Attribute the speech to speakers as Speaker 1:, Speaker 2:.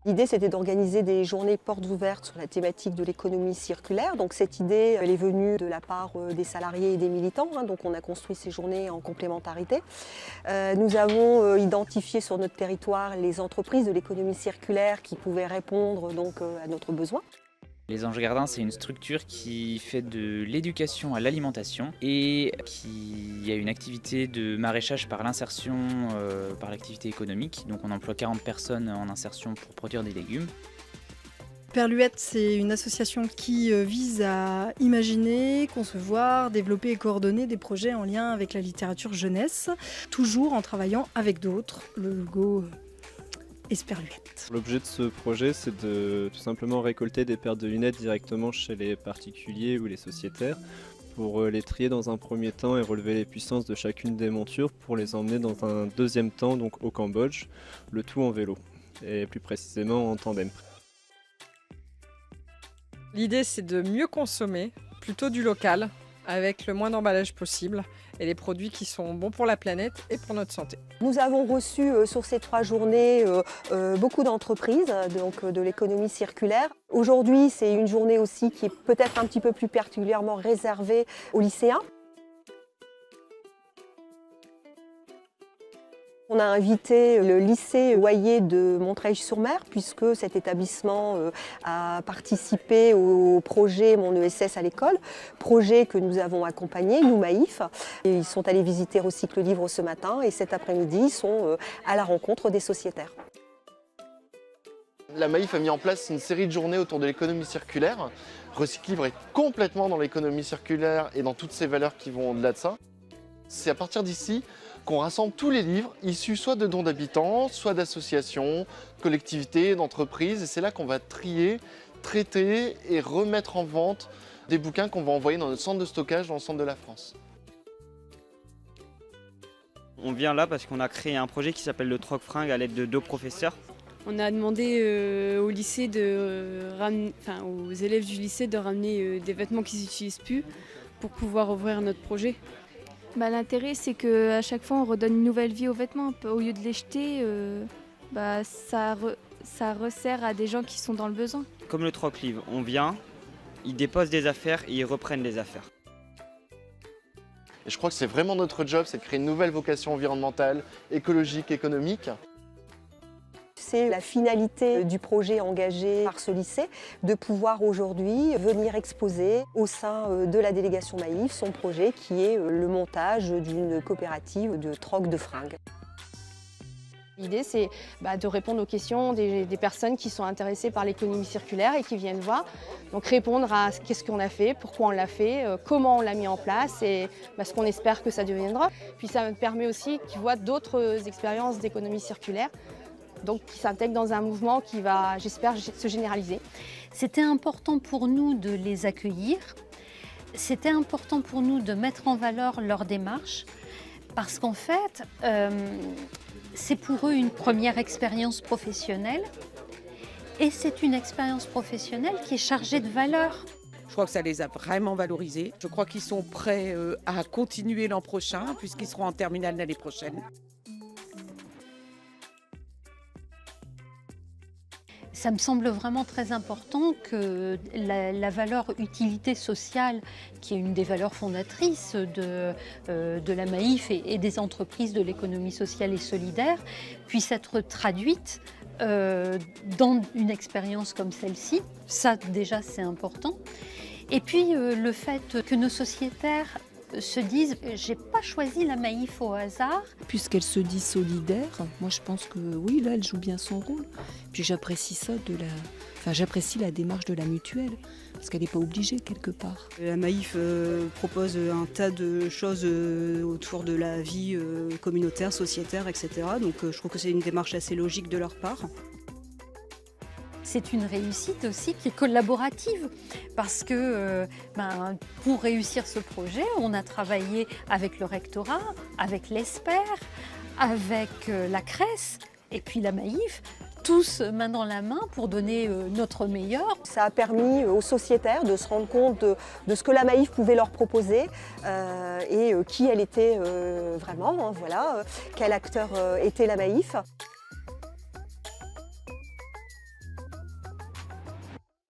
Speaker 1: L'idée, c'était d'organiser des journées portes ouvertes sur la thématique de l'économie circulaire. Donc cette idée, elle est venue de la part des salariés et des militants. Donc on a construit ces journées en complémentarité. Nous avons identifié sur notre territoire les entreprises de l'économie circulaire qui pouvaient répondre donc, à notre besoin.
Speaker 2: Les Anges Gardins, c'est une structure qui fait de l'éducation à l'alimentation et qui a une activité de maraîchage par l'insertion, par l'activité économique. Donc on emploie 40 personnes en insertion pour produire des légumes.
Speaker 3: Perluette, c'est une association qui vise à imaginer, concevoir, développer et coordonner des projets en lien avec la littérature jeunesse, toujours en travaillant avec d'autres. Le logo Esperluette.
Speaker 4: L'objet de ce projet, c'est de tout simplement récolter des paires de lunettes directement chez les particuliers ou les sociétaires pour les trier dans un premier temps et relever les puissances de chacune des montures pour les emmener dans un deuxième temps donc au Cambodge, le tout en vélo et plus précisément en tandem.
Speaker 5: L'idée, c'est de mieux consommer, plutôt du local, avec le moins d'emballage possible et les produits qui sont bons pour la planète et pour notre santé.
Speaker 1: Nous avons reçu sur ces 3 journées beaucoup d'entreprises donc, de l'économie circulaire. Aujourd'hui, c'est une journée aussi qui est peut-être un petit peu plus particulièrement réservée aux lycéens. On a invité le lycée Hoyer de Montreuil-sur-Mer puisque cet établissement a participé au projet Mon ESS à l'école, projet que nous avons accompagné, nous Maïf. Et ils sont allés visiter Recycle Livre ce matin et cet après-midi, ils sont à la rencontre des sociétaires.
Speaker 6: La Maïf a mis en place une série de journées autour de l'économie circulaire. Recycle Livre est complètement dans l'économie circulaire et dans toutes ces valeurs qui vont au-delà de ça. C'est à partir d'ici qu'on rassemble tous les livres issus soit de dons d'habitants, soit d'associations, collectivités, d'entreprises. Et c'est là qu'on va trier, traiter et remettre en vente des bouquins qu'on va envoyer dans notre centre de stockage dans le centre de la France.
Speaker 7: On vient là parce qu'on a créé un projet qui s'appelle le Troc-Fringue à l'aide de 2 professeurs.
Speaker 8: On a demandé aux élèves du lycée de ramener des vêtements qu'ils n'utilisent plus pour pouvoir ouvrir notre projet.
Speaker 9: L'intérêt, c'est qu'à chaque fois, on redonne une nouvelle vie aux vêtements. Au lieu de les jeter, ça resserre à des gens qui sont dans le besoin.
Speaker 7: Comme le Troc-Livre, on vient, ils déposent des affaires et ils reprennent les affaires.
Speaker 6: Et je crois que c'est vraiment notre job, c'est de créer une nouvelle vocation environnementale, écologique, économique.
Speaker 1: C'est la finalité du projet engagé par ce lycée, de pouvoir aujourd'hui venir exposer au sein de la délégation Maïf son projet qui est le montage d'une coopérative de troc de fringues.
Speaker 10: L'idée, c'est de répondre aux questions des personnes qui sont intéressées par l'économie circulaire et qui viennent voir. Donc répondre à qu'est-ce qu'on a fait, pourquoi on l'a fait, comment on l'a mis en place et ce qu'on espère que ça deviendra. Puis ça me permet aussi qu'ils voient d'autres expériences d'économie circulaire, donc qui s'intègrent dans un mouvement qui va, j'espère, se généraliser.
Speaker 11: C'était important pour nous de les accueillir. C'était important pour nous de mettre en valeur leur démarche parce qu'en fait, c'est pour eux une première expérience professionnelle et c'est une expérience professionnelle qui est chargée de valeurs.
Speaker 12: Je crois que ça les a vraiment valorisés. Je crois qu'ils sont prêts à continuer l'an prochain puisqu'ils seront en terminale l'année prochaine.
Speaker 11: Ça me semble vraiment très important que la valeur utilité sociale, qui est une des valeurs fondatrices de la Maïf et des entreprises de l'économie sociale et solidaire, puisse être traduite dans une expérience comme celle-ci. Ça, déjà, c'est important. Et puis, le fait que nos sociétaires se disent « j'ai pas choisi la Maïf au hasard ».
Speaker 13: Puisqu'elle se dit solidaire, moi je pense que oui, là elle joue bien son rôle. Puis j'apprécie ça j'apprécie la démarche de la mutuelle, parce qu'elle n'est pas obligée quelque part.
Speaker 14: La Maïf propose un tas de choses autour de la vie communautaire, sociétaire, etc. Donc je trouve que c'est une démarche assez logique de leur part.
Speaker 11: C'est une réussite aussi qui est collaborative parce que pour réussir ce projet, on a travaillé avec le rectorat, avec l'ESPER, avec la CRES et puis la Maïf, tous main dans la main pour donner notre meilleur.
Speaker 1: Ça a permis aux sociétaires de se rendre compte de ce que la Maïf pouvait leur proposer et qui elle était vraiment, quel acteur était la Maïf.